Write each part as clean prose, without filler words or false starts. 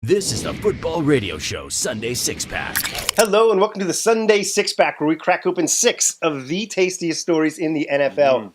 This is the Football Radio Show Sunday Six-Pack. Hello and welcome to the Sunday Six-Pack, where we crack open 6 of the tastiest stories in the NFL.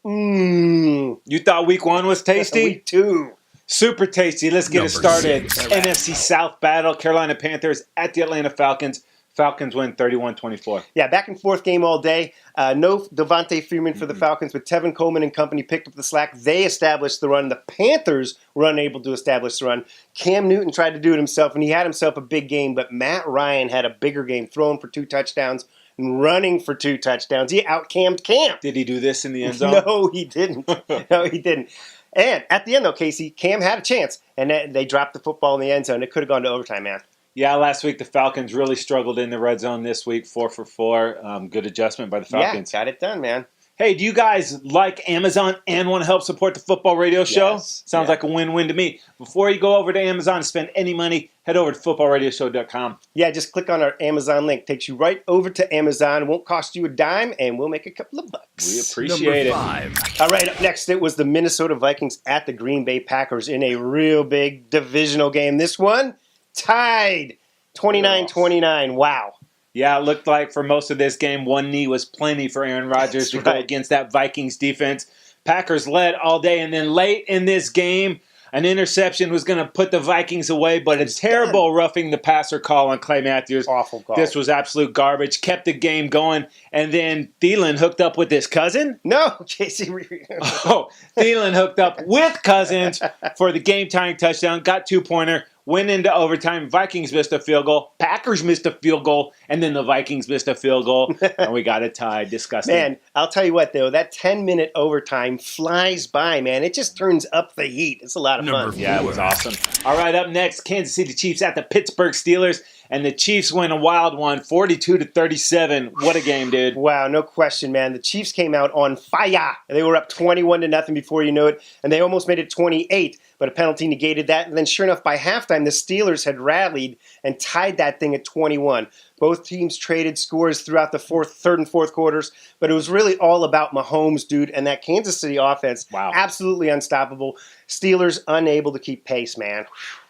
You thought week 1 was tasty? Week 2. Super tasty. Let's get it started. 6. NFC South battle. Carolina Panthers at the Atlanta Falcons. Falcons win 31-24. Yeah, back and forth game all day. No Devontae Freeman for the Falcons, but Tevin Coleman and company picked up the slack. They established the run. The Panthers were unable to establish the run. Cam Newton tried to do it himself, and he had himself a big game, but Matt Ryan had a bigger game, throwing for 2 touchdowns and running for 2 touchdowns. He out-cammed Cam. Did he do this in the end zone? No, he didn't. No, he didn't. And at the end, though, Casey, Cam had a chance, and they dropped the football in the end zone. It could have gone to overtime, man. Yeah, last week the Falcons really struggled in the red zone. This week, 4 for 4. Good adjustment by the Falcons. Yeah, got it done, man. Hey, do you guys like Amazon and want to help support the Football Radio Show? Yes. Sounds like a win-win to me. Before you go over to Amazon and spend any money, head over to footballradioshow.com. Yeah, just click on our Amazon link. Takes you right over to Amazon. Won't cost you a dime, and we'll make a couple of bucks. We appreciate it. 5. All right, up next, it was the Minnesota Vikings at the Green Bay Packers in a real big divisional game. This one, tied 29-29. Wow. Yeah, it looked like for most of this game, one knee was plenty for Aaron Rodgers to go against that Vikings defense. Packers led all day, and then late in this game, an interception was going to put the Vikings away, but a terrible roughing the passer call on Clay Matthews. Awful call. This was absolute garbage. Kept the game going, and then Thielen hooked up with his cousin. No, Casey. Thielen hooked up with Cousins for the game-tying touchdown. Got 2-pointer. Went into overtime. Vikings missed a field goal. Packers missed a field goal. And then the Vikings missed a field goal. And we got it tied. Disgusting. Man, I'll tell you what, though. That 10-minute overtime flies by, man. It just turns up the heat. It's a lot of fun. Yeah, it was awesome. All right, up next, Kansas City Chiefs at the Pittsburgh Steelers. And the Chiefs win a wild one, 42-37. What a game, dude. Wow, no question, man. The Chiefs came out on fire. They were up 21-0 before you know it, and they almost made it 28, but a penalty negated that. And then sure enough, by halftime, the Steelers had rallied and tied that thing at 21. Both teams traded scores throughout the third and fourth quarters, but it was really all about Mahomes, dude, and that Kansas City offense. Wow. Absolutely unstoppable. Steelers unable to keep pace, man.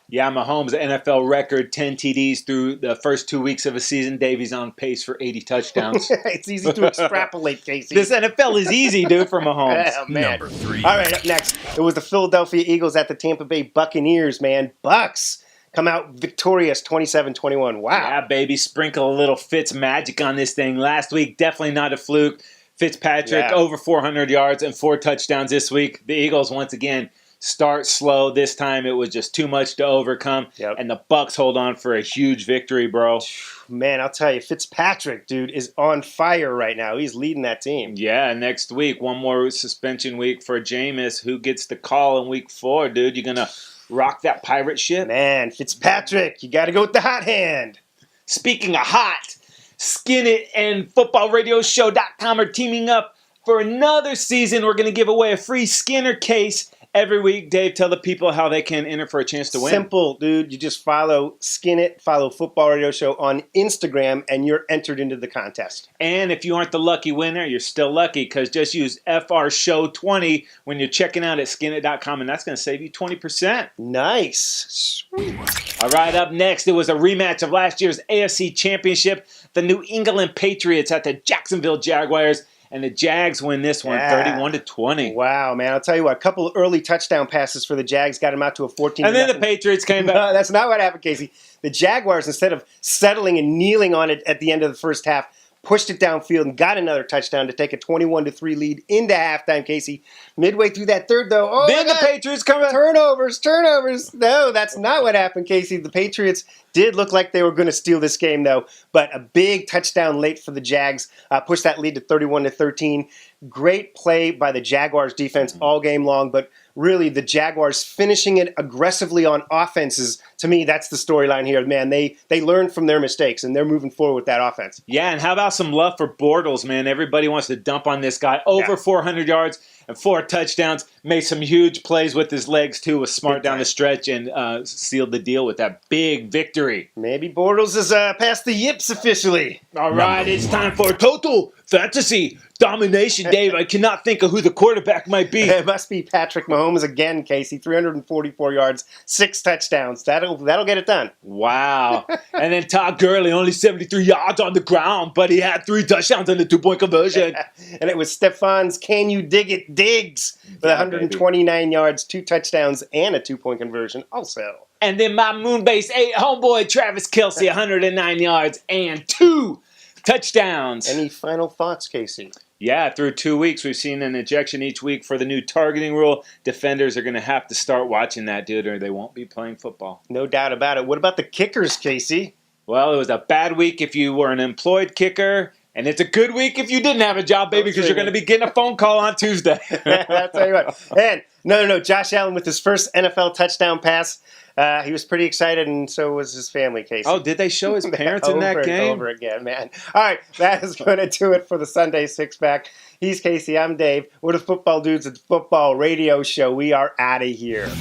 Yeah, Mahomes, NFL record, 10 TDs through the first 2 weeks of a season. Davy's on pace for 80 touchdowns. It's easy to extrapolate, Casey. This NFL is easy, dude, for Mahomes. Oh, man. Number 3. All right, up next, it was the Philadelphia Eagles at the Tampa Bay Buccaneers, man. Bucks come out victorious, 27-21. Wow. Yeah, baby, sprinkle a little Fitzmagic on this thing. Last week, definitely not a fluke. Fitzpatrick, over 400 yards and 4 touchdowns this week. The Eagles, once again, start slow. This time it was just too much to overcome. Yep. And the Bucs hold on for a huge victory, bro. Man, I'll tell you, Fitzpatrick, dude, is on fire right now. He's leading that team. Yeah, next week, one more suspension week for Jameis. Who gets the call in week 4, dude? You going to rock that pirate ship? Man, Fitzpatrick, you got to go with the hot hand. Speaking of hot, Skin It and FootballRadioshow.com are teaming up for another season. We're going to give away a free Skinner case every week. Dave, tell the people how they can enter for a chance to win. Simple, dude. You just follow Skin It, follow Football Radio Show on Instagram, and you're entered into the contest. And if you aren't the lucky winner, you're still lucky because just use FR Show 20 when you're checking out at skinit.com, and that's going to save you 20%. Nice. Sweet. All right, up next, it was a rematch of last year's AFC Championship. The New England Patriots at the Jacksonville Jaguars. And the Jags win this one, 31-20. Wow, man. I'll tell you what, a couple of early touchdown passes for the Jags got them out to a 14. And then the Patriots came back. No, that's not what happened, Casey. The Jaguars, instead of settling and kneeling on it at the end of the first half, pushed it downfield and got another touchdown to take a 21-3 lead into halftime, Casey. Midway through that third, though, then the Patriots come out. Turnovers. No, that's not what happened, Casey. The Patriots did look like they were going to steal this game, though. But a big touchdown late for the Jags pushed that lead to 31-13. Great play by the Jaguars defense all game long, but really the Jaguars finishing it aggressively on offenses. To me, that's the storyline here. Man, they learned from their mistakes, and they're moving forward with that offense. Yeah, and how about some love for Bortles, man? Everybody wants to dump on this guy. Over 400 yards and 4 touchdowns. Made some huge plays with his legs, too. Was smart Big down time. the stretch and sealed the deal with that big victory. Maybe Bortles is past the yips officially. All right, it's time for Total Fantasy Domination, Dave. I cannot think of who the quarterback might be. It must be Patrick Mahomes again, Casey. 344 yards, 6 touchdowns. That'll get it done. Wow. And then Todd Gurley, only 73 yards on the ground, but he had 3 touchdowns and a 2-point conversion. And it was Stefan's Can You Dig It Diggs with 129 yards, 2 touchdowns, and a 2-point conversion also. And then my Moonbase 8 homeboy, Travis Kelce, 109 yards and 2 touchdowns. Any final thoughts, Casey? Yeah, through 2 weeks, we've seen an ejection each week for the new targeting rule. Defenders are going to have to start watching that, dude, or they won't be playing football. No doubt about it. What about the kickers, Casey? Well, it was a bad week if you were an employed kicker, and it's a good week if you didn't have a job, baby, because you're going to be getting a phone call on Tuesday. I'll tell you what. And no, Josh Allen with his first NFL touchdown pass. He was pretty excited, and so was his family, Casey. Oh, did they show his parents in that game? Over again, man. All right, that is going to do it for the Sunday Six-Pack. He's Casey, I'm Dave. We're the Football Dudes at the Football Radio Show. We are out of here.